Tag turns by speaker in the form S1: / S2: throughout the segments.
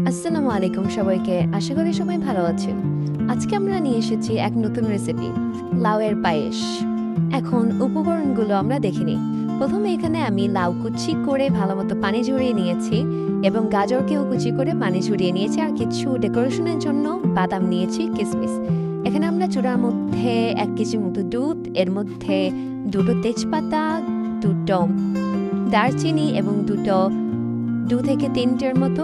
S1: আসসালামু আলাইকুম সবাইকে। আশা করি সবাই ভালো আছেন। আজকে আমরা নিয়ে এসেছি এক নতুন রেসিপি, লাউয়ের পায়েস। এখন উপকরণগুলো আমরা দেখে নিই। প্রথমে এখানে আমি লাউ কুচি করে ভালোমতো পানি ঝরিয়ে নিয়েছি এবং গাজরকেও কুচি করে পানি ঝরিয়ে নিয়েছি, আর কিছু ডেকোরেশনের জন্য বাদাম নিয়েছি, কিশমিশ। এখানে আমরা চূড়ার মধ্যে 1 কেজি মতো দুধ, এর মধ্যে 2টো তেজপাতা, 2টো দারচিনি এবং 2 থেকে 3টের মতো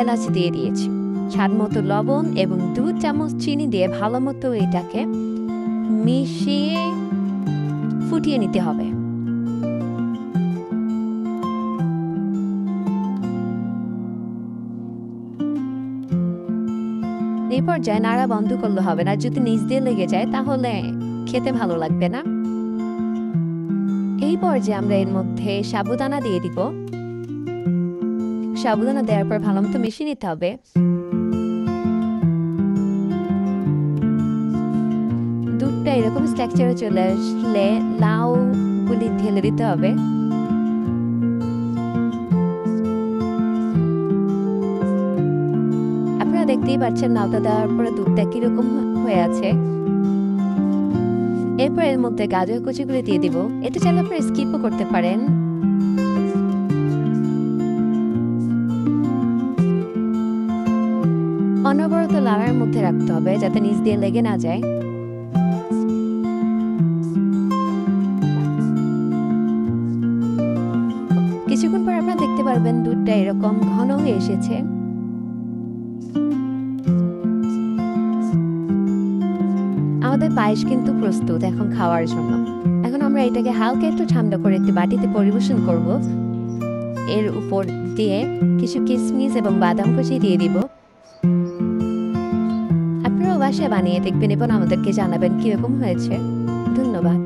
S1: এলাচ দিয়ে দিয়েছি, স্বাদ মতো লবণ এবং 2 চামচ চিনি দিয়ে ভালো মতো এটাকে মিশিয়ে ফুটিয়ে নিতে হবে। এই পর্যায়ে নাড়া বন্ধ করলে হবে না, যদি নিচ দিয়ে লেগে যায় তাহলে খেতে ভালো লাগবে না। এই পর্যায়ে আমরা এর মধ্যে সাবুদানা দিয়ে দিব। সাবুদানা দেওয়ার পর ভালো মতো মিশিয়ে নিতে হবে। দুধটা এরকম স্ট্রাকচারে চলে আসলে লাউ গুলি ঢেলে দিতে হবে। আপনারা দেখতেই পাচ্ছেন লাউটা দেওয়ার পরে দুধটা কিরকম হয়ে আছে। এরপর এর মধ্যে গাজর কুচিগুলি দিয়ে দিব। এটা চাইলে আপনারা স্কিপও করতে পারেন। অনবরত লাড়ার মধ্যে রাখতে হবে যাতে নিচ দিয়ে লেগে না যায়। কিছুক্ষণ পর আপনারা দেখতে পারবেন দুধটা এরকম ঘন হয়ে এসেছে। আমাদের পায়েস কিন্তু প্রস্তুত এখন খাওয়ার জন্য। এখন আমরা এটাকে হালকা একটু ঠান্ডা করে একটি বাটিতে পরিবেশন করব। এর উপর দিয়ে কিছু কিশমিশ এবং বাদাম কুচি দিয়ে দিব। আপনারাও বাসায় বানিয়ে দেখবেন এবং আমাদেরকে জানাবেন কিরকম হয়েছে। ধন্যবাদ।